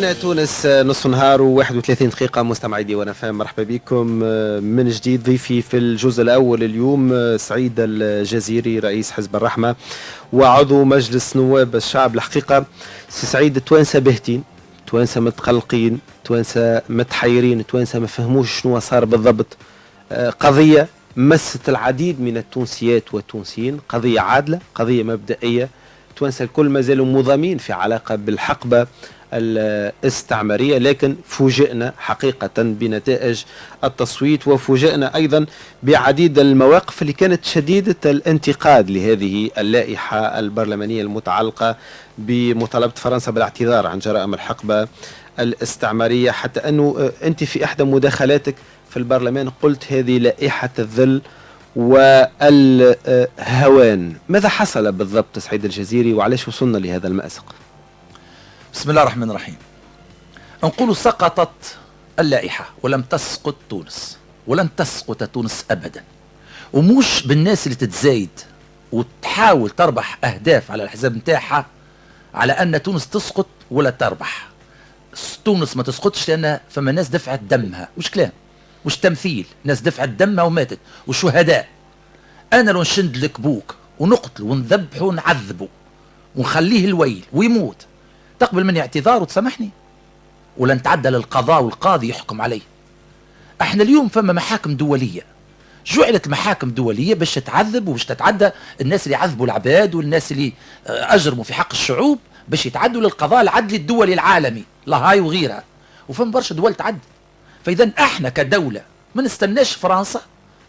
تونس نصف نهار و31 دقيقة. مستمعي ديوان فهم، مرحبا بكم من جديد. ضيفي في الجزء الأول اليوم سعيد الجزيري، رئيس حزب الرحمة وعضو مجلس نواب الشعب. الحقيقة سي سعيد، التوانسة باهتين، توانسة متقلقين، توانسة متحيرين، توانسة ما فهموش شنو صار بالضبط. قضية مست العديد من التونسيات والتونسيين، قضية عادلة، قضية مبدئية. توانسة الكل ما زالوا مضامين في علاقة بالحقبة الاستعمارية، لكن فوجئنا حقيقة بنتائج التصويت، وفوجئنا أيضا بعديد المواقف اللي كانت شديدة الانتقاد لهذه اللائحة البرلمانية المتعلقة بمطالبة فرنسا بالاعتذار عن جرائم الحقبة الاستعمارية. حتى أنه أنت في إحدى مداخلاتك في البرلمان قلت هذه لائحة الذل والهوان. ماذا حصل بالضبط سعيد الجزيري، وعلاش وصلنا لهذا المأزق؟ بسم الله الرحمن الرحيم. نقول سقطت اللائحة ولم تسقط تونس، ولن تسقط تونس أبدا، ومش بالناس اللي تتزايد وتحاول تربح أهداف على الحساب نتاعها على أن تونس تسقط ولا تربح. تونس ما تسقطش لأن فما ناس دفعت دمها، مش كلام، مش تمثيل، ناس دفعت دمها وماتت وشهداء. أنا لو نشد لك بوك ونقتل ونذبح ونعذبه ونخليه الويل ويموت، تقبل مني اعتذار وتسامحني ولا نتعدى للقضاء والقاضي يحكم علي؟ احنا اليوم فما محاكم دولية، جعلت محاكم دولية باش تعذب وباش تتعدى الناس اللي عذبوا العباد والناس اللي اجرموا في حق الشعوب، باش يتعدوا للقضاء العدلي الدولي العالمي لاهاي وغيرها، وفما برشا دول تعد. فاذا احنا كدولة ما نستناش فرنسا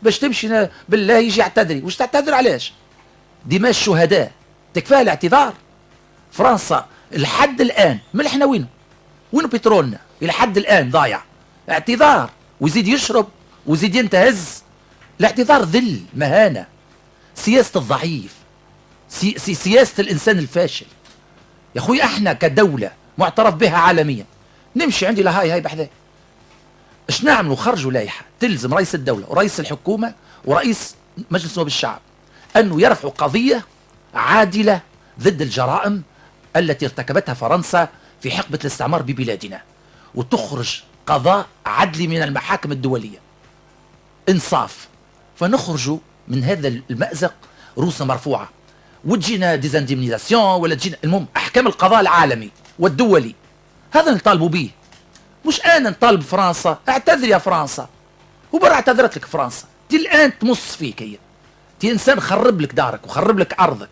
باش تمشي بالله يجي يعتذري. وش تعتذر علاش؟ دماء الشهداء تكفى الاعتذار؟ فرنسا لحد الآن من احنا وينه بترولنا إلى حد الآن ضايع. اعتذار ويزيد يشرب ويزيد ينتهز. الاعتذار ذل، مهانة، سياسة الضعيف، سياسة الإنسان الفاشل. يا أخوي احنا كدولة معترف بها عالميا نمشي عندي لهاي بحذاء. ايش نعملوا؟ خرجوا لائحة تلزم رئيس الدولة ورئيس الحكومة ورئيس مجلس نواب الشعب أنه يرفعوا قضية عادلة ضد الجرائم التي ارتكبتها فرنسا في حقبة الاستعمار ببلادنا، وتخرج قضاء عدلي من المحاكم الدولية، انصاف، فنخرج من هذا المأزق رؤوسنا مرفوعة، وتجينا ديزانديمنيزاسيون ولا تجينا، المهم أحكام القضاء العالمي والدولي. هذا نطالبوا به، مش أنا نطالب فرنسا اعتذر يا فرنسا، وبرا اعتذرت لك فرنسا، تي الآن تمص فيك، هي تي إنسان خرب لك دارك وخرب لك أرضك،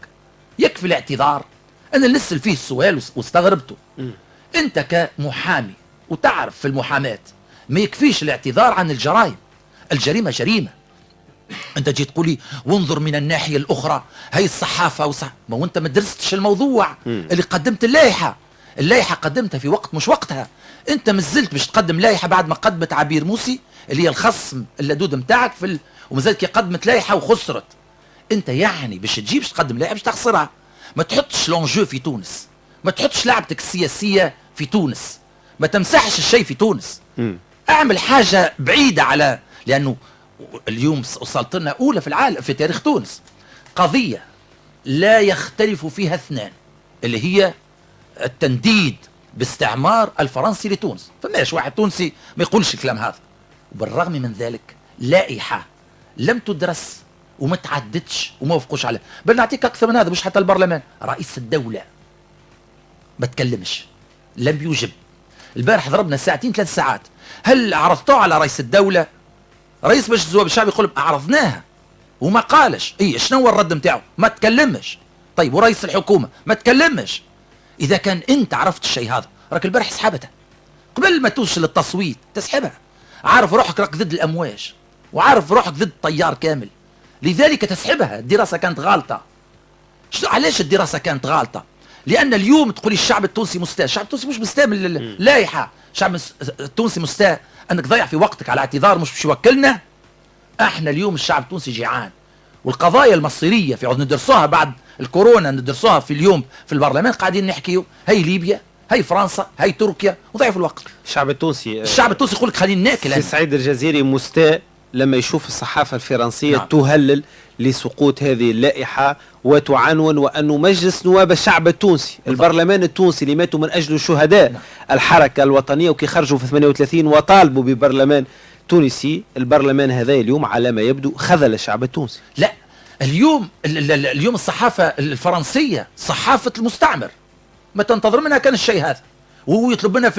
يكفي الاعتذار. أنا نسأل فيه السؤال واستغربته. أنت كمحامي وتعرف في المحاماة ما يكفيش الاعتذار عن الجرائم، الجريمة جريمة. أنت جيت تقولي وانظر من الناحية الأخرى، هي الصحافة ما وأنت ما درستش الموضوع. اللي قدمت اللائحة قدمتها في وقت مش وقتها. أنت مازلت باش تقدم لائحة بعد ما قدمت عبير موسي اللي هي الخصم اللدود متاعك ومازالت كي قدمت لائحة وخسرت. أنت يعني باش تجيبش تقدم لائحة باش تخسرها. ما تحطش لونجو في تونس، ما تحطش لعبتك السياسية في تونس، ما تمسحش الشيء في تونس. اعمل حاجة بعيدة على، لأنه اليوم وصلت لنا أولى في العالم في تاريخ تونس قضية لا يختلف فيها اثنان، اللي هي التنديد باستعمار الفرنسي لتونس. فماش واحد تونسي ما يقولش الكلام هذا. وبالرغم من ذلك لائحة لم تدرس وما تعدتش وما وافقوش عليها. بل نعطيك اكثر من هذا، مش حتى البرلمان، رئيس الدولة ما تكلمش، لم يجب. البارح ضربنا ساعتين 3 ساعات. هل عرضتوه على رئيس الدولة؟ رئيس مجلس النواب الشعب يقول عرضناها وما قالش. شنو هو الرد نتاعو؟ ما تكلمش. طيب ورئيس الحكومة ما تكلمش. اذا كان انت عرفت الشيء هذا، راك البارح سحبتها قبل ما توصل للتصويت، تسحبها. عارف روحك راك ضد الامواج، وعارف روحك ضد الطيار كامل، لذلك تسحبها. الدراسة كانت غالطة. علاش الدراسة كانت غالطة؟ لأن اليوم تقولي الشعب التونسي مستاء. الشعب التونسي مش مستاء من اللائحة، الشعب التونسي مستاء أنك ضيع في وقتك على اعتذار مش باش يوكلنا. احنا اليوم الشعب التونسي جيعان، والقضايا المصيرية في عود ندرسوها بعد الكورونا، ندرسوها في اليوم في البرلمان، قاعدين نحكيو هي ليبيا، هي فرنسا، هي تركيا، وضيع في الوقت. الشعب التونسي يقول لك خلينا ناكل. سعيد الجزيري مستاء لما يشوف الصحافة الفرنسية نعم. تهلل لسقوط هذه اللائحة وتعنون وأنه مجلس نواب الشعب التونسي البرلمان التونسي اللي ماتوا من أجل شهداء نعم. الحركة الوطنية وكي خرجوا في 38 وطالبوا ببرلمان تونسي، البرلمان هذا اليوم على ما يبدو خذل الشعب التونسي. لا، اليوم الصحافة الفرنسية صحافة المستعمر، ما تنتظر منها كان الشيء هذا، وهو يطلب منها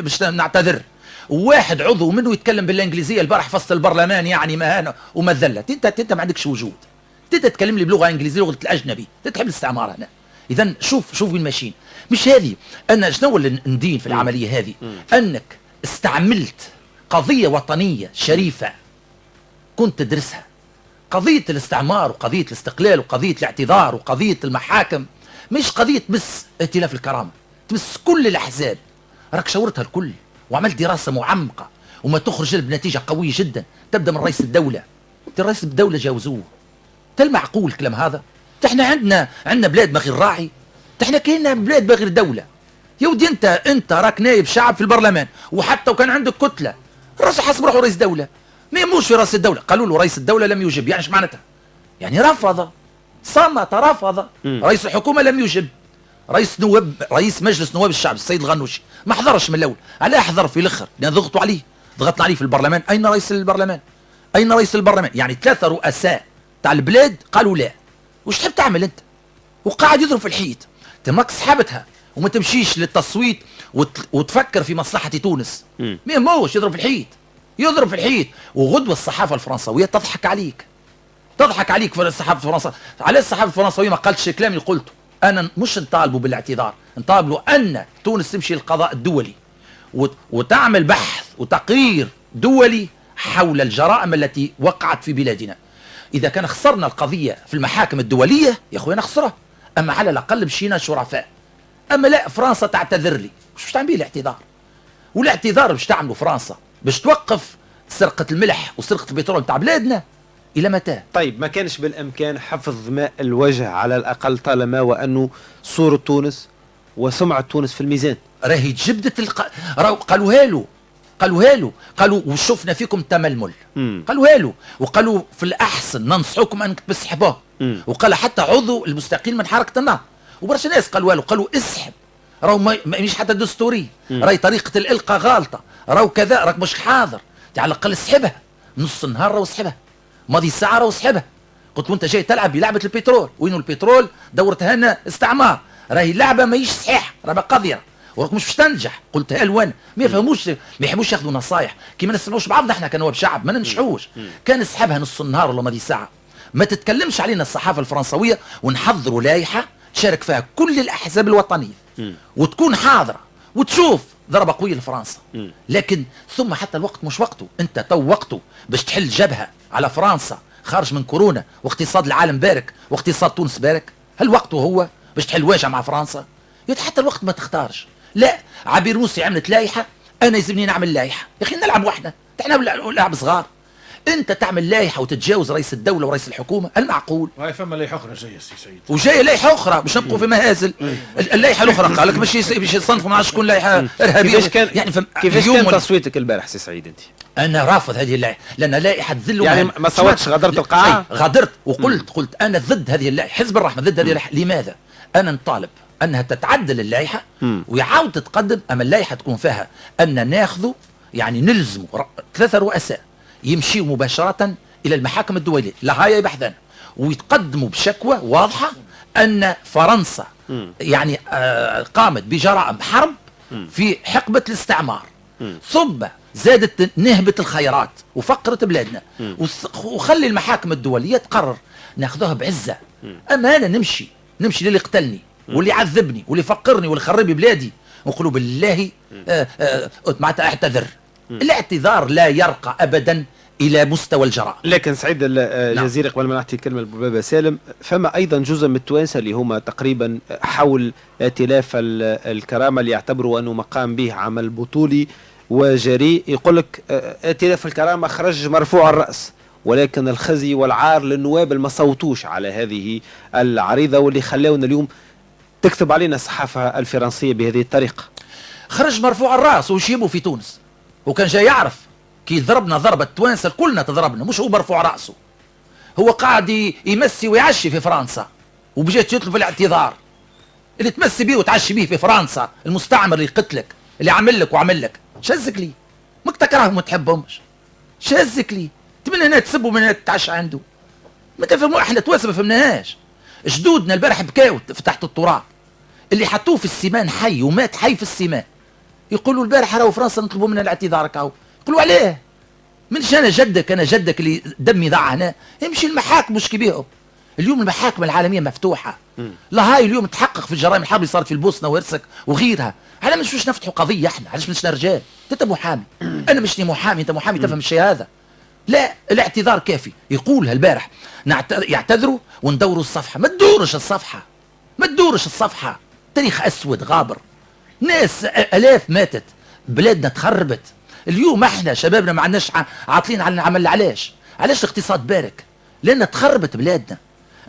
باش نعتذر. وواحد عضو منه يتكلم بالانجليزيه البارح في وسط البرلمان، يعني مهانه ومذله. انت ما عندكش وجود، انت تتكلم لي بلغه انجليزيه، لغه الاجنبي، تحب الاستعمار هنا. اذا شوف وين ماشيين. مش هذه انا شنو اللي ندين في العمليه هذه؟ انك استعملت قضيه وطنيه شريفه كنت تدرسها، قضيه الاستعمار وقضيه الاستقلال وقضيه الاعتذار وقضيه المحاكم، مش قضيه بس ائتلاف الكرامه، تمس كل الاحزاب. راك شاورتها الكل وعملت دراسه معمقه وما تخرج بنتيجه قويه جدا. تبدا من رئيس الدوله، رئيس الدوله جاوزوه. المعقول الكلام هذا؟ احنا عندنا بلاد ما غير راعي، احنا كايننا بلاد ما غير دوله. يا ودي انت راك نايب شعب في البرلمان، وحتى وكان عندك كتله الراجل حسب روحه رئيس دوله، ما يموش في رئيس الدوله. قالوا له رئيس الدوله لم يجب، يعني ايش معناتها؟ يعني رفض، صمت، رفض. رئيس الحكومه لم يجب. رئيس مجلس نواب الشعب السيد الغنوشي ما حضرش من الاول. على احضر في الاخر لان ضغطنا عليه في البرلمان. اين رئيس البرلمان؟ اين رئيس البرلمان؟ يعني 3 رؤساء تاع البلاد قالوا لا. وش تحب تعمل انت؟ وقاعد يضرب في الحيط. تماك سحبتها وما تمشيش للتصويت وتفكر في مصلحه تونس. ما يهموش، يضرب في الحيط. وغدوه الصحافه الفرنسويه تضحك عليك في الصحافه الفرنسيه. على الصحافه الفرنسويه ما قالتش الكلام اللي قلته. انا مش نطالبوا بالاعتذار، نطالبوا ان تونس تمشي للقضاء الدولي وتعمل بحث وتقرير دولي حول الجرائم التي وقعت في بلادنا. اذا كان خسرنا القضيه في المحاكم الدوليه يا اخويا نخسرها، اما على الاقل مشينا شرفاء. اما لا، فرنسا تعتذر لي، مش تعمل بيه الاعتذار؟ والاعتذار باش تعملوا فرنسا باش توقف سرقه الملح وسرقه البترول تاع بلادنا الى متى؟ طيب ما كانش بالامكان حفظ ماء الوجه على الاقل، طالما وانه صورة تونس وسمعة تونس في الميزان؟ راهي تجبدت قالوها له قالوا وشفنا فيكم تململ. قالوها له وقالوا في الاحسن ننصحكم انك تسحبوه. وقال حتى عضو المستقيل من حركه النهضه وبرشا ناس قالوا اسحب، راهو مش حتى دستوري، راهي طريقه الالقاء غالطه، راهو كذا، راك مش حاضر. على الاقل اسحبها نص النهار، راهو اسحبها ماضي ساعه، راهو اسحبها. قلت وانت جاي تلعب بلعبه البترول، وينو البترول؟ دورتها لنا استعمار، راهي لعبه ماهيش صحيح، راهي قضيه وراك مش باش تنجح. قلتها الوان ما يفهموش، ما يحبوش ياخذوا نصايح، كي ما نسمعوش بعضنا احنا كنواب شعب ما ننجحوش. كان اسحبها نص النهار ولا ماضي ساعه. ما تتكلمش علينا الصحافه الفرنسويه، ونحضروا لائحه تشارك فيها كل الاحزاب الوطنيه وتكون حاضره وتشوف ضربه قويه لفرنسا. لكن ثم حتى الوقت مش وقته. انت تو وقته باش تحل جبهه على فرنسا خارج من كورونا واقتصاد العالم بارك واقتصاد تونس بارك. هل وقته هو باش تحل واجهه مع فرنسا؟ حتى الوقت ما تختارش. لا، عبير موسي عملت لائحه، انا يلزمني نعمل لائحه. يا اخي نلعب وحده، احنا لعب صغار. انت تعمل لائحه وتتجاوز رئيس الدوله ورئيس الحكومه، المعقول؟ وهي فما لائحه اخرى جايه سي سيد، وجايه لائحه اخرى باش نبقوا في مهازل. اللائحه الاخرى قال لك باش يصنفوا ما عادش تكون لائحه ارهابيه. كيفاش كان تصويتك البارح سي سعيد انت؟ انا رافض هذه اللائحه لان لائحه تذل. يعني ما صوتش، غادرت القاعه؟ غادرت وقلت انا ضد هذه اللائحه. حزب الرحمه ضد هذه اللائحه. لماذا؟ انا نطالب انها تتعدل اللائحه ويعاود تتقدم. اما اللائحه تكون فيها ان ناخذ يعني نلزم 3 رؤساء يمشيوا مباشره الى المحاكم الدوليه لهاي يبحثن ويتقدموا بشكوى واضحه ان فرنسا يعني قامت بجرائم حرب في حقبه الاستعمار، ثم زادت نهبه الخيرات وفقرت بلادنا، وخلي المحاكم الدوليه تقرر. ناخذوها بعزه. اما انا نمشي للي قتلني واللي عذبني واللي فقرني واللي خرب بلادي ونقولوا بالله معناتها اعتذر. الاعتذار لا يرقى ابدا الى مستوى الجرائم. لكن سعيد الجزيري قبل ما نعطي الكلمه لبابا سالم، فما ايضا جزء من التوانسه اللي هما تقريبا حول ائتلاف الكرامه اللي يعتبروا انه مقام به عمل بطولي وجريء. يقول لك ائتلاف الكرامه خرج مرفوع الراس، ولكن الخزي والعار للنواب اللي ما صوتوش على هذه العريضه واللي خلاونا اليوم تكتب علينا الصحافه الفرنسيه بهذه الطريقه. خرج مرفوع الراس وش يبوا في تونس، وكان جاي يعرف كي ضربنا ضربة توانسة كلنا تضربنا، مش هو مرفوع رأسه، هو قاعد يمسي ويعشي في فرنسا وبجيت يطلب الاعتذار. اللي تمسي بيه وتعشي بيه في فرنسا المستعمر اللي قتلك اللي عمل لك وعمل لك، شزك لي مك تكرههم ما تحبهمش، شزك لي من هنا تسبوا من هنا تتعشى عنده. ما تفهموا احنا توانسه ما فهمناهاش. جدودنا البارح بكاو في تحت التراب اللي حطوه في السيمان حي ومات حي في السيمان، يقولوا البارح راهو فرنسا نطلبوا منا الاعتذار كاو. يقولوا عليه؟ منش انا جدك، انا جدك اللي دمي ضاع هنا، يمشي المحاكم مش كبيهم. اليوم المحاكم العالميه مفتوحه، لا هاي اليوم تحقق في الجرائم الحرب اللي صارت في البوسنه وهرسك وغيرها. على مش نفتحوا قضيه احنا، علاش مش رجال؟ انت محامي، انا مشني محامي، انت محامي تفهم الشيء هذا. لا، الاعتذار كافي. يقولها البارح يعتذروا وندوروا الصفحه. ما تدورش الصفحه، ما تدورش الصفحه. تاريخ اسود غابر، ناس الاف ماتت، بلادنا تخربت. اليوم احنا شبابنا ما عندناش عاطلين على العمل. علاش الاقتصاد بارك؟ لان تخربت بلادنا.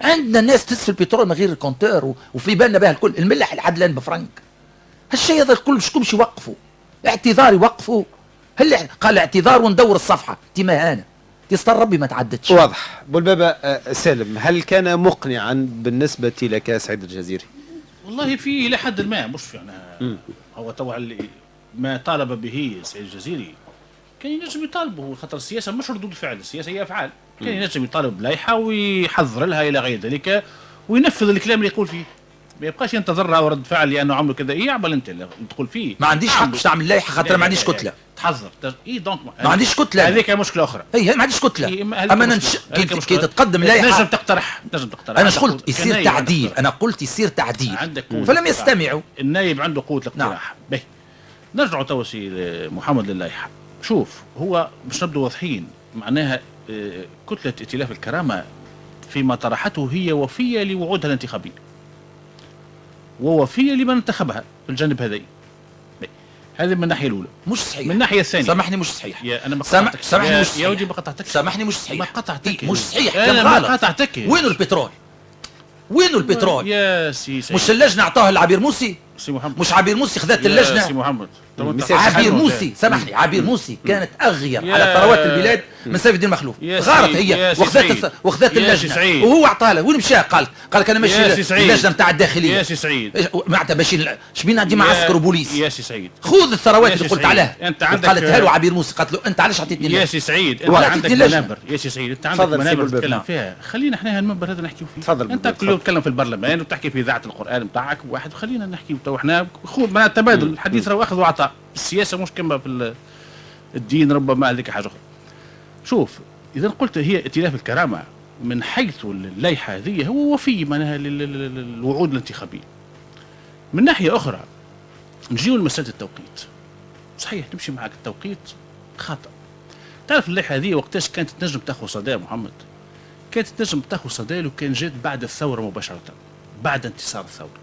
عندنا ناس تسفل البترول من غير الكونتور وفي بالنا بها الكل. الملح لحد الان بفرنك. هالشيء هذا الكل شكون باش يوقفوا؟ اعتذار يوقفوا؟ هل قال اعتذار وندور الصفحه؟ انت مهانه تستر ربي ما تعدتش. واضح. بولبابا سالم، هل كان مقنعا بالنسبه لك سعيد الجزيري؟ والله في إلى حد ما، مش يعني هو توا ما طالب به سعيد الجزيري كان ينجم يطالبه، خاطر السياسه مش ردود فعل، السياسه هي افعال. كان ينجم يطالب بلائحه ويحضر لها الى غير ذلك وينفذ الكلام اللي يقول فيه، ما يبقاش ينتظرها ورد فعل لانه عملوا كذا. يعمل انت اللي تقول فيه ما عنديش حق باش تعمل لائحه خاطر ما عنديش كتله. تحضر دونك ما عنديش كتله، هذيك مشكله اخرى. هي ما عنديش كتله. اما كي تتقدم لائحه نجم تقترح انا قلت يصير تعديل، انا قلت يصير تعديل فلم يستمعوا. النايب عنده قوه الاقتراح. نعم. نرجعوا تو سي محمد للائحه. شوف، هو باش نبدو واضحين، معناها كتله ائتلاف الكرامه فيما طرحته هي وفيه لوعودها الانتخابيه ووفيه لمن انتخبها في الجانب هذا. هذه من الناحيه الاولى. مش صحيح. من الناحيه الثانيه سامحني مش صحيح. يا انا ما قطعتك. سامحني مش صحيح. يا ودي ما قطعتك. سامحني مش صحيح. ما قطعتك. مش صحيح. انا ما قطعتك. وينو البترول؟ وينو البترول؟ يا سي مش اللجنه اعطاها لعبير موسي؟ سي محمد. مش عبير موسي خذت اللجنه؟ سي محمد. عبير موسي، سامحني، عبير موسي كانت اغير على ثروات البلاد من سيف الدين مخلوف. غارت هي وخذت اللجنه وهو اعطاها له. وين مشى؟ قال لك انا ماشي اللجنه نتاع الداخليه. يا سي سعيد معناتها ماشي شبين عندي معسكر وبوليس. يا سي سعيد خذ الثروات اللي قلت عليها. انت عندك قالتها له عبير موسي، قالت له انت علاش عطيتني اللجنه؟ يا سي سعيد انت عندك منابر. يا سي سعيد انت عندك منابر تتكلم فيها. خلينا احنا المنبر هذا نحكيو فيه. انت كل يوم تتكلم في البرلمان وتحكي في اذاعه القران نتاعك واحد، خلينا نحكي تو احنا خذ تبادل الحديث راه اخذ وعطاء. السياسه مش كما في الدين، ربما هذيك حاجه اخرى. شوف، اذا قلت هي ائتلاف الكرامه من حيث اللائحه هذه هو وفي معناها للوعود الانتخابيه. من ناحيه اخرى نجيو لمساله التوقيت. صحيح نمشي معك، التوقيت خطا. تعرف اللائحه هذه وقتاش كانت تنجم تاخذ صدى محمد؟ كانت تنجم تاخذ صدى لو كان جات بعد الثوره مباشره، بعد انتصار الثوره،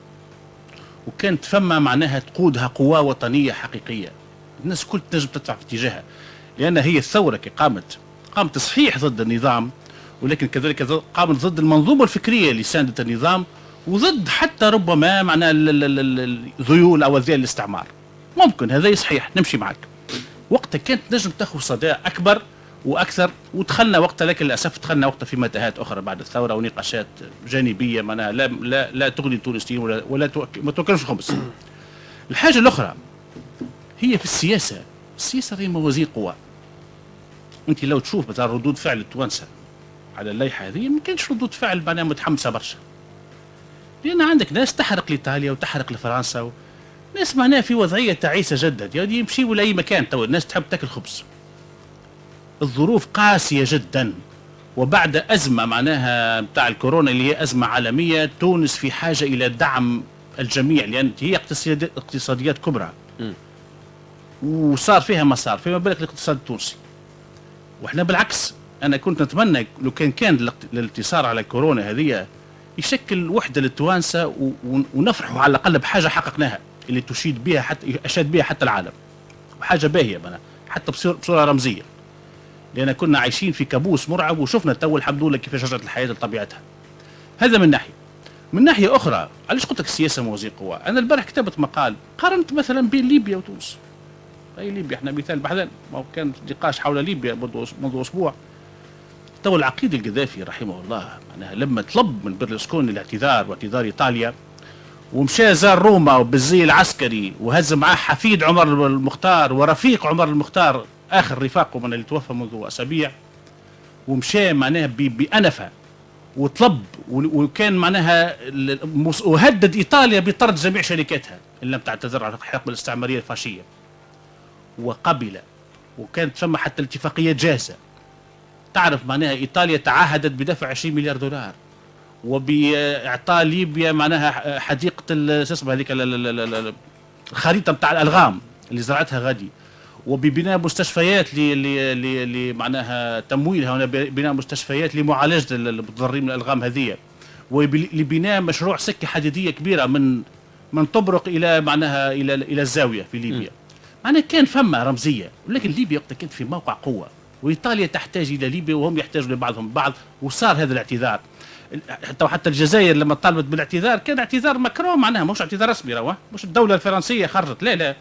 وكانت فما معناها تقودها قوى وطنيه حقيقيه، الناس كل تنجم تدفع في اتجاهها، لان هي الثوره كي قامت صحيح ضد النظام، ولكن كذلك قامت ضد المنظومه الفكريه اللي ساندت النظام، وضد حتى ربما معناها الذيول او ذيل الاستعمار. ممكن هذا صحيح، نمشي معك. وقتها كانت نجم تاخذ صدى اكبر واكثر، ودخلنا وقتها، لكن للاسف دخلنا وقتها في متاهات اخرى بعد الثوره ونقاشات جانبيه معناها لا تغني التونسيين ولا ما توكلش الخبز. الحاجه الاخرى هي في السياسه هي موازين قوى. انت لو تشوف مثلا ردود فعل التوانسه على اللائحه هذه ما كانش ردود فعل معناها متحمسه برشا، لان عندك ناس تحرق لايطاليا وتحرق لفرنسا، ناس معناها في وضعيه تعيسه جدا، يعني يمشيوا لاي مكان. تو الناس تحب تاكل خبز، الظروف قاسيه جدا، وبعد ازمه معناها بتاع الكورونا اللي هي ازمه عالميه، تونس في حاجه الى دعم الجميع، لان هي اقتصاديات كبرى وصار فيها ما صار، فيما بالك الاقتصاد التونسي. واحنا بالعكس، انا كنت نتمنى لو كان الانتصار على كورونا هذه يشكل وحده للتوانسه ونفرحوا على الاقل بحاجه حققناها، اللي تشيد بها اشاد بها حتى العالم، وحاجه باهيه حتى بصوره رمزيه، لان كنا عايشين في كابوس مرعب، وشفنا تو الحمد لله كيفاش رجعت الحياه لطبيعتها. هذا من ناحيه. من ناحيه اخرى، علاش قلت لك السياسه موازين قوى؟ انا البارح كتبت مقال قارنت مثلا بين ليبيا وتونس. أي ليبيا احنا مثال بحذان، ما كان نقاش حول ليبيا منذ أسبوع. تو العقيد القذافي رحمه الله معناها لما طلب من برلسكوني الاعتذار واعتذار إيطاليا، ومشى زار روما بالزي العسكري وهز معاه حفيد عمر المختار ورفيق عمر المختار آخر رفاقه من اللي توفى منذ أسابيع، ومشى معناها بأنفة وطلب وكان معناها وهدد إيطاليا بطرد جميع شركاتها إن لم تعتذر عن الحقبة الاستعمارية الفاشية، وقبل. وكانت ثم حتى الاتفاقية جاهزة. تعرف معناها إيطاليا تعهدت بدفع 20 مليار دولار وبإعطاء ليبيا معناها حديقة اسمها هذيك الخريطة بتاع الألغام اللي زرعتها غادي، وببناء مستشفيات معناها تمويلها هنا بناء مستشفيات لمعالجة المتضررين من الألغام هذه، ولبناء مشروع سكة حديدية كبيرة من طبرق إلى معناها إلى الزاوية في ليبيا. معناها كان فما رمزية، ولكن ليبيا وقتها كانت في موقع قوة، وإيطاليا تحتاج إلى ليبيا وهم يحتاجوا لبعضهم البعض، وصار هذا الاعتذار. حتى الجزائر لما طالبت بالاعتذار كان اعتذار مكروه، معناها مش اعتذار رسمي، مش الدولة الفرنسية خرجت، لا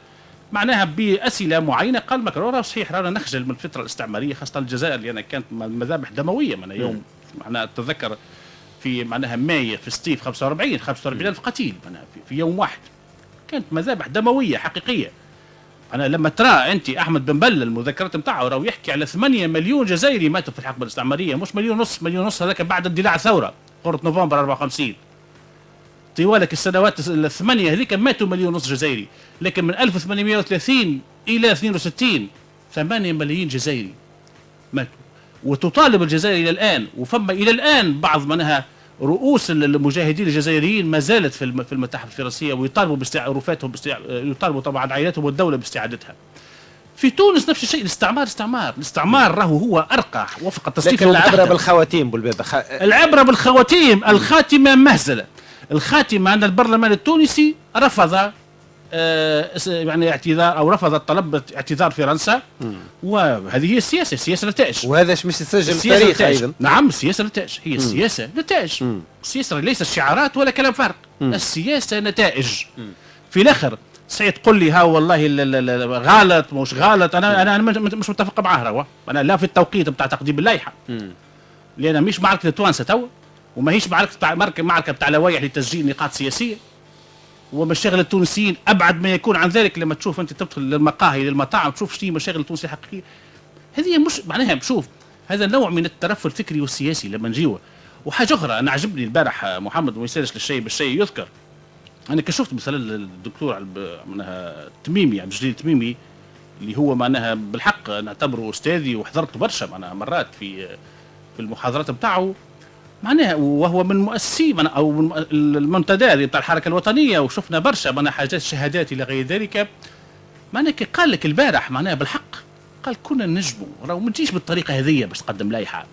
معناها بأسئلة معينة قال مكروه صحيح رانا نخجل من الفترة الاستعمارية خاصة الجزائر لأن كانت مذابح دموية. معناها يوم معناها أتذكر في معناها ماي في ستيف 45,000 قتيل معناها في يوم واحد، كانت مذابح دموية حقيقية. أنا لما ترى أنت أحمد بن بلة المذكرات نتاعو راهو يحكي على 8 مليون جزائري ماتوا في الحقبة الاستعمارية، مش مليون ونص هذاك بعد اندلاع الثورة ثورة نوفمبر 54. طوال السنوات الثمانية هذيك ماتوا 1.5 مليون جزائري، لكن من 1830 إلى 62 8 ملايين جزائري ماتوا. وتطالب الجزائر إلى الآن، وفما إلى الآن بعض منها رؤوس المجاهدين الجزائريين ما زالت في المتاحف الفرنسية ويطالبوا باستعاراتهم، يطالبوا طبعا عائلاتهم والدولة باستعادتها. في تونس نفس الشيء، الاستعمار راهو هو أرقى وفق التصنيف. لكن العبرة بالخواتيم بالبابا العبرة بالخواتيم، الخاتمة مهزلة. الخاتمة أن البرلمان التونسي رفض يعني اعتذار او رفض طلب اعتذار فرنسا، وهذه هي السياسه نتائج، وهذا مش يسجل التاريخ ايضا. نعم السياسه نتائج، هي السياسه نتائج. السياسه ليس شعارات ولا كلام فارغ، السياسه نتائج. في الاخر صحيح تقول لي ها والله غلط مش غلط، انا مش متفق معاه. انا لا في التوقيت بتاع تقديم اللائحه، لان مش معركه التوانسه تو، وما هيش معركه بتاع لوائح لتسجيل نقاط سياسيه، ومشاغل التونسيين ابعد ما يكون عن ذلك. لما تشوف انت تدخل للمقاهي للمطاعم تشوف شنو مشاغل التونسيين الحقيقيه، هذه مش معناها بشوف هذا نوع من الترف الفكري والسياسي لما نجيوه. وحاجه اخرى انا عجبني البارح محمد، وما يسالش للشيء بالشيء يذكر، انا كشفت مثلا الدكتور معناها التميمي عبد الجليل التميمي اللي هو معناها بالحق نعتبره استاذي وحضرت برشا معناها مرات في المحاضرات بتاعه معناها، وهو من مؤسسي او من المنتدى بتاع الحركه الوطنيه، وشفنا برشا معناها حاجات شهادات الى غير ذلك. معناها كي قال لك البارح معناها بالحق قال كنا نجموا راهو ما تجيش بالطريقه هذه باش تقدم لائحه،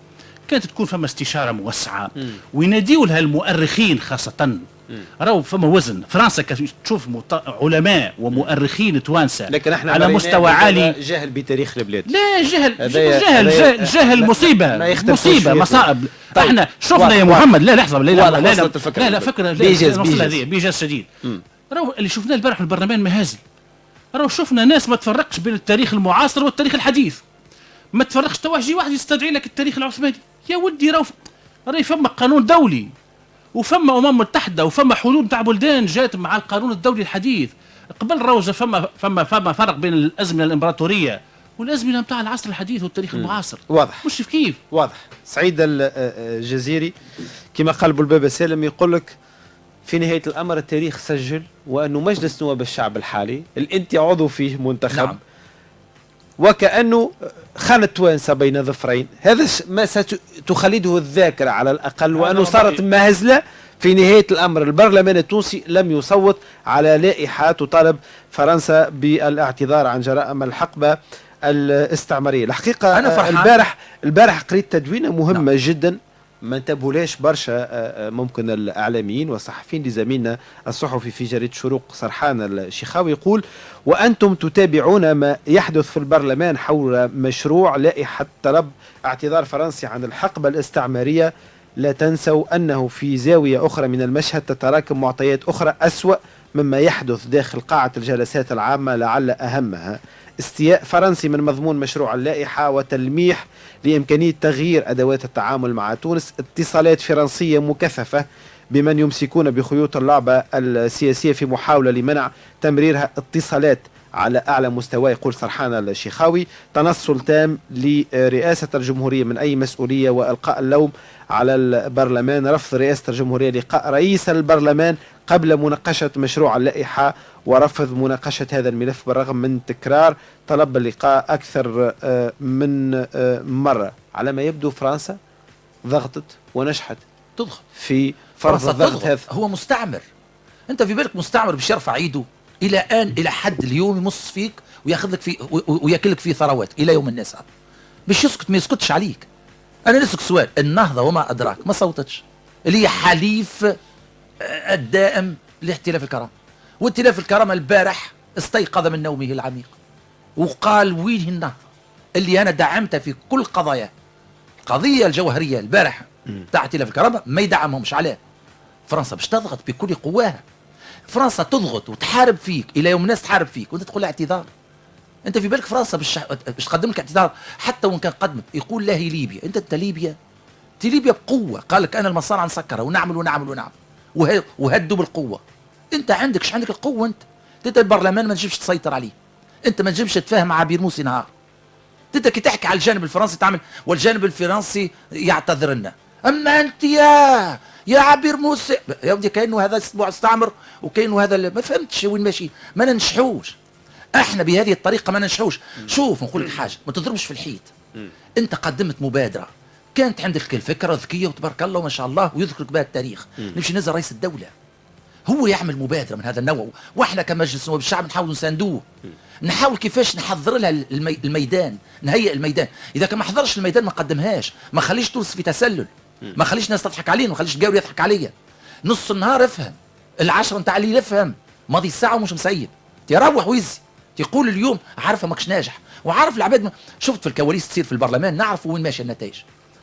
كانت تكون فما استشاره موسعه ويناديوا لها المؤرخين خاصه. راهو فما وزن فرنسا تشوف علماء ومؤرخين توانسه، لكن احنا على مستوى عالي. جهل بتاريخ البلاد، لا جهل مصيبه مصائب. طيب. احنا شفنا يا محمد، لا لحظه لا فكره بإيجاز شديد. راهو اللي شفناه البارح في البرلمان مهازل. راهو شفنا ناس ما تفرقش بين التاريخ المعاصر والتاريخ الحديث، ما تفرقش. تواجي واحد يستدعي لك التاريخ العثماني، يا ودي راهو فما قانون دولي وفما متحده وفما حدود تاع بلدان جات مع القانون الدولي الحديث. قبل روزه فما فرق بين الازمنه الامبراطوريه والازمنه نتاع العصر الحديث والتاريخ المعاصر. واضح، مش كيف واضح. سعيد الجزيري كما قال بلبابة سالم يقول لك في نهايه الامر التاريخ سجل، وانه مجلس نواب الشعب الحالي اللي انت عضو فيه منتخب، نعم، وكأنه خانت توانسة بين ظفرين. هذا ما ستخلده الذاكرة على الأقل، وأنه صارت مهزلة في نهاية الأمر. البرلمان التونسي لم يصوت على لائحة تطالب فرنسا بالاعتذار عن جرائم الحقبة الاستعمارية. الحقيقة البارح قريت تدوينة مهمة جدا ما انتبهولاش برشا ممكن الإعلاميين والصحفيين. لزميلنا الصحفي في جريدة شروق سرحان الشيخاوي يقول: وأنتم تتابعون ما يحدث في البرلمان حول مشروع لائحة طلب اعتذار فرنسي عن الحقبة الاستعمارية، لا تنسوا أنه في زاوية أخرى من المشهد تتراكم معطيات أخرى أسوأ مما يحدث داخل قاعة الجلسات العامة، لعل أهمها استياء فرنسي من مضمون مشروع اللائحة وتلميح لإمكانية تغيير أدوات التعامل مع تونس، اتصالات فرنسية مكثفة بمن يمسكون بخيوط اللعبة السياسية في محاولة لمنع تمريرها، اتصالات على أعلى مستوى، يقول سرحان الشيخاوي، تنصل تام لرئاسة الجمهورية من أي مسؤولية وإلقاء اللوم على البرلمان، رفض رئاسة الجمهورية لقاء رئيس البرلمان قبل مناقشة مشروع اللائحة ورفض مناقشة هذا الملف بالرغم من تكرار طلب اللقاء أكثر من مرة. على ما يبدو فرنسا ضغطت ونجحت تضغط في فرض الضغط هذا. هو مستعمر، انت في بالك مستعمر باش يرفع ايده الى حد اليوم يمص فيك وياخذ لك فيه وياكلك فيه ثروات الى يوم الناس، باش يسكت ما يسكتش عليك. انا نسألك سؤال، النهضه وما ادراك ما صوتتش، اللي هي حليف الدائم لاحتلاف الكرامه، وائتلاف الكرامه البارح استيقظ من نومه العميق وقال وين النهضه اللي انا دعمتها في كل قضايا. القضيه الجوهريه البارح تاع ائتلاف الكرامه ما يدعمهمش. عليه؟ فرنسا باش تضغط بكل قواها، فرنسا تضغط وتحارب فيك الى يوم الناس تحارب فيك وانت تقول لها اعتذار. انت في بالك فرنسا باش تقدم لك اعتذار حتى وان كان قدمت يقول لا هي ليبيا، انت ليبيا، انت ليبيا بقوه، قال لك انا المصانع نسكرها ونعمل ونعمل ونعمل وهدوا بالقوه. انت عندك القوه، انت البرلمان ما تجيبش تسيطر عليه، انت ما تجيبش تفاهم مع عبير موسي نهار، انت كي تحكي على الجانب الفرنسي تعمل والجانب الفرنسي يعتذر لنا، اما انت يا عبير موسى يا ودي كانه هذا مستعمر وكانه هذا ما فهمتش وين ماشي. ما ننجحوش احنا بهذه الطريقه، ما ننجحوش. شوف نقول لك حاجه، ما تضربش في الحيط. انت قدمت مبادره كانت عندك الفكره ذكيه وتبارك الله وما شاء الله ويذكرك بها التاريخ، نمشي نزل رئيس الدوله هو يعمل مبادره من هذا النوع، واحنا كمجلس نواب الشعب نحاول نساندوه، نحاول كيفاش نحضر لها الميدان، نهيئ الميدان. اذا كان ما حضرش الميدان ما قدمهاش، ما خليش تونس في تسلل، ما خليش الناس تضحك علينا، ما خليش الجاور يضحك عليا. نص النهار افهم، العشرة نتاع الليل افهم، ماضي الساعه ومش مسيب، تروح ويزي تقول اليوم عارفه ماكش ناجح، وعارف العباد شفت في الكواليس تصير في البرلمان، نعرف وين ماشي النتائج.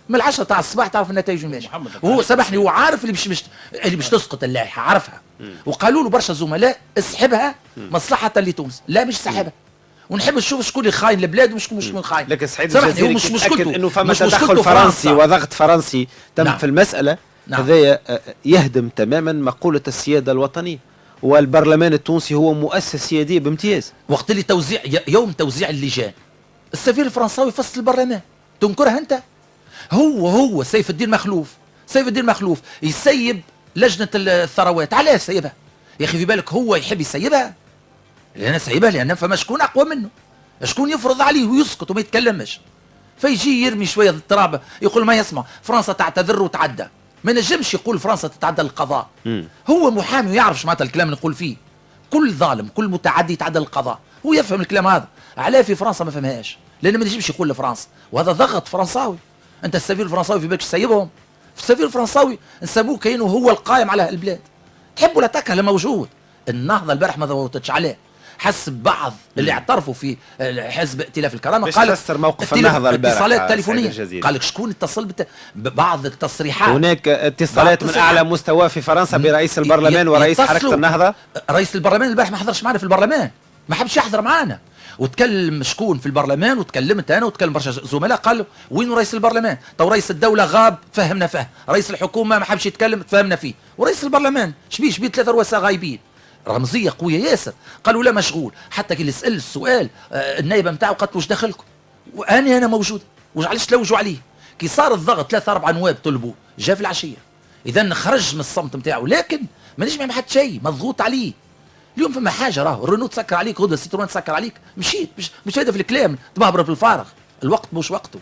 من 10 تاع الصباح تعرف النتائج وين ماشي، وهو سامحني هو عارف اللي باش تسقط اللائحه، عارفها. وقالوا له برشا زملاء اسحبها مصلحه لتونس، لا مش سحبها. ونحب نشوف شكون اللي خاين البلاد ومش شكون خاين. لكن سعيد الجزيري مش مشكلته انه فما تدخل فرنسي وضغط فرنسي تم في المساله. هذا يهدم تماما مقوله السياده الوطنيه، والبرلمان التونسي هو مؤسسه سياديه بامتياز. وقت اللي يوم توزيع اللجان، السفير الفرنساوي فصل البرلمان، تنكرها انت؟ هو سيف الدين مخلوف يسيب لجنه الثروات، علاش سيبها؟ يا اخي في بالك هو يحب يسيبها؟ لأن سيبها لأن فما شكون أقوى منه، شكون يفرض عليه ويسكت وما يتكلمش، فيجي يرمي شوية التراب يقول ما يسمع فرنسا تعتذر وتعدى. ما نجمش يقول فرنسا تتعدى القضاء. هو محامي ويعرف شو معناتها الكلام اللي نقول فيه، كل ظالم كل متعدي يتعدى القضاء، هو يفهم الكلام هذا. علاه في فرنسا ما فهمهاش؟ لأن ما نجمش يقول لفرنسا، وهذا ضغط فرنساوي. أنت السفير الفرنساوي في بالك تسيبهم؟ السفير الفرنساوي نسبوه كأنه هو القائم على البلاد، تحبوا لا تكهل موجود. النهضة البارح ما ضوتتش عليه، حسب بعض اللي اعترفوا في حزب ائتلاف الكرامه قال فسر موقف النهضه البارح اتصالات تليفونيه، قال لك شكون اتصل ببعض التصريحات، هناك اتصالات من اعلى مستوى في فرنسا برئيس البرلمان ورئيس حركه النهضه. رئيس البرلمان البارح ما حضرش معنا في البرلمان، ما حبش يحضر معنا، وتكلم شكون في البرلمان، وتكلمت انا وتكلم برشا زملاء قالوا وين رئيس البرلمان؟ تو رئيس الدوله غاب فهمنا فيه، رئيس الحكومه ما حبش يتكلم تفهمنا فيه، ورئيس البرلمان شبيه 3 رؤساء غايبين، رمزيه قويه ياسر. قالوا لا مشغول، حتى كي اللي سال السؤال النائبه نتاعو قالت واش دخلكم؟ انا موجود، وعلاش تلوجوا عليه؟ كي صار الضغط 3 4 نواب طلبوا، جا في العشيه، اذا خرج من الصمت نتاعو، لكن ما نجم يعمل حتى شيء، مضغوط عليه. اليوم فما حاجه راهو الرينو تسكر عليك، غدوه السيتروان تسكر عليك، مشيت مش هذا في الكلام تبهبر في الفارغ، الوقت مش وقته.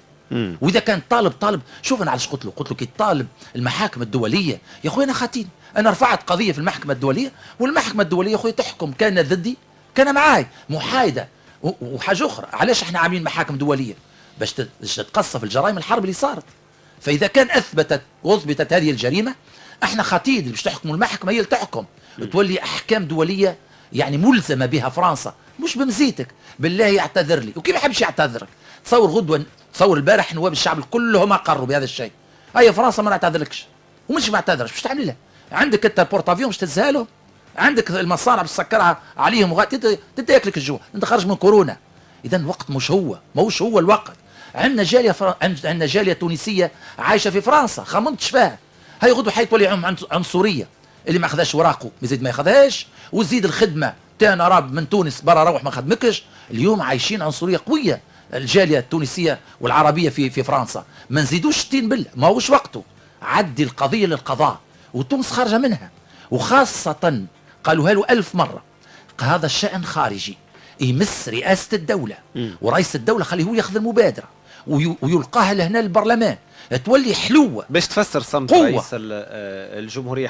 واذا كان طالب شوف انا علاش قلت له كي طالب المحاكم الدوليه يا خويا، انا خاطين انا رفعت قضيه في المحكمه الدوليه، والمحكمه الدوليه يا خويا تحكم كان ضدي كان معاي محايده. وحاجه اخرى، علاش احنا عاملين محاكم دوليه؟ باش تتقصف الجرائم الحرب اللي صارت. فاذا كان اثبتت هذه الجريمه، احنا خاطين اللي باش تحكم المحكمه هي اللي تحكم، تولي احكام دوليه يعني ملزمه بها فرنسا، مش بمزيتك. بالله يعتذر لي، وكيف ما يحبش يعتذرك؟ تصور غدوه، تصور البارح نواب الشعب كلهم اقروا بهذا الشيء. هيا فرنسا ما نعتذرلكش، ومش ما اعتذرش، باش تعمل لها؟ عندك انت البورتافيون باش تهزها له، عندك المصانع باش تسكرها عليهم تاكلك الجوع، انت خارج من كورونا. اذا وقت مش هو الوقت. عندنا عندنا جاليه تونسيه عايشه في فرنسا، خممتش فيها. هاي غدوه حيتولي عنصريه، اللي ما اخذاش وراقه يزيد ما ياخذهاش، وزيد الخدمه تاعنا راب من تونس برا روح ما خدمكش. اليوم عايشين عنصريه قويه الجاليه التونسيه والعربيه في فرنسا. ما نزيدوش 60 بالله، ما هوش وقته. عدي القضيه للقضاء وتونس خارجه منها، وخاصه قالوها له 1000 مره، هذا الشأن خارجي يمس رئاسة الدولة، ورئيس الدولة خليه هو ياخذ المبادرة ويلقاها لهنا البرلمان، تولي حلوة باش تفسر صمت رئيس الجمهورية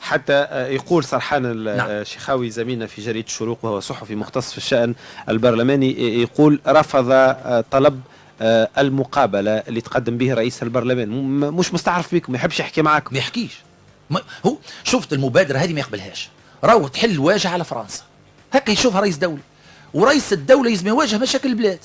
حتى يقول سرحان الشيخاوي زميلنا في جريدة الشروق وهو صحفي مختص في الشأن البرلماني، يقول رفض طلب المقابلة اللي تقدم به رئيس البرلمان، مش مستعرف بكم، ما يحبش يحكي معاكم. ما يحكيش. هو شفت المبادرة هذه ما يقبلهاش، راهو تحل واجهة على فرنسا، هكا يشوفها رئيس دولة، ورئيس الدولة لازم يواجه مشاكل البلاد.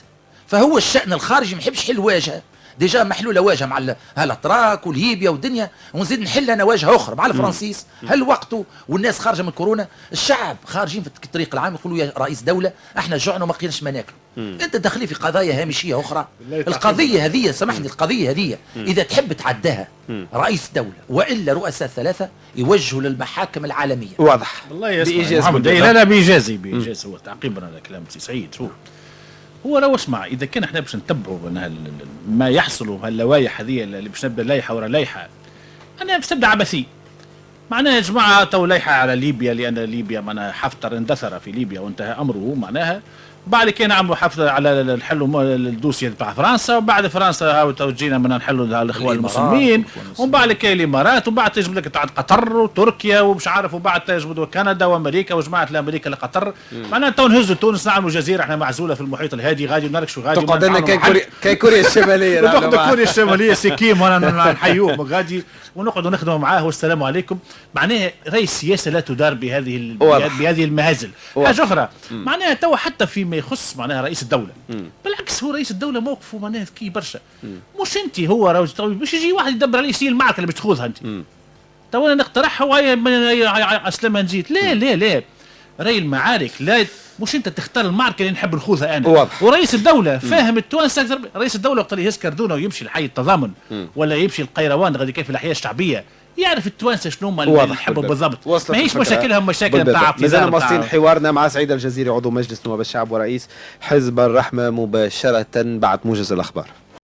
فهو الشأن الخارجي ما يحبش يحل واجهة، ديجا محلوله واجهه مع الاتراك وليبيا والدنيا، ونزيد نحل انا واجهه اخرى مع الفرنسيس. هل وقته والناس خارجه من كورونا، الشعب خارجين في الطريق العام يقولوا يا رئيس دوله احنا جوعنا وما لقيناش ما ناكلوا. انت داخلين في قضايا هامشيه اخرى. القضيه هذه سامحني، القضيه هذه اذا تحب تعداها رئيس دوله والا رؤساء ثلاثه يوجهوا للمحاكم العالميه. واضح والله بايجاز. لا بايجاز هو تعقيبا على كلام سي سعيد. شوف هو لو اسمع، اذا كان احنا باش نتبعوا ما يحصل هاللوائح هذه اللي باش نبدا لايحه ورا لايحه، انا باش تبدا عبثي. معناها يا جماعه تو لايحه على ليبيا، لان ليبيا معناها حفتر اندثر في ليبيا وانتهى امره، معناها بعد كي نعملوا حفظ على نحلوا الدوسيه تاع فرنسا، وبعد فرنسا هاو توجينا من نحلوا الاخوان المسلمين، ومن بعد كاين الامارات، وبعد تجبد لك تعد قطر وتركيا ومش عارف، وبعد تجبد كندا وامريكا وجماعه الامريكا لقطر. معناها تو نهزوا تونس نعملوا جزيره احنا معزوله في المحيط الهادي، غادي نركشوا غادي تقعد لنا كوريا الشماليه تقعد كوريا الشماليه سكيم وانا نحيوهم غادي ونقعدوا نخدموا معاه والسلام عليكم. معناها رئيس السياسه لا تدار بهذه المهازل. حاجه اخرى معناها تو حتى فيما يخص معناها رئيس الدوله، بالعكس هو رئيس الدوله موقفه معناها ذكي برشا. مش انت هو راجل باش يجي واحد يدبر عليه يصير المعركه اللي باش تخوضها انت. تو انا نقترحها وهي اسلام نزيد. لا راي المعارك، لا مش انت تختار المعركه اللي نحب نخوضها انا. واضح. ورئيس الدوله فاهم التوانسه اكثر. رئيس الدوله وقت اللي يهز كردونه ويمشي لحي التضامن ولا يمشي القيروان غادي كيف الاحياء الشعبيه، يعرف التوانسه شنو هما اللي يحبوا بالضبط. ماهيش مشاكلهم مشاكل نتاع مازال مواصلين حوارنا مع سعيد الجزيري عضو مجلس نواب الشعب ورئيس حزب الرحمه مباشره بعد موجز الاخبار.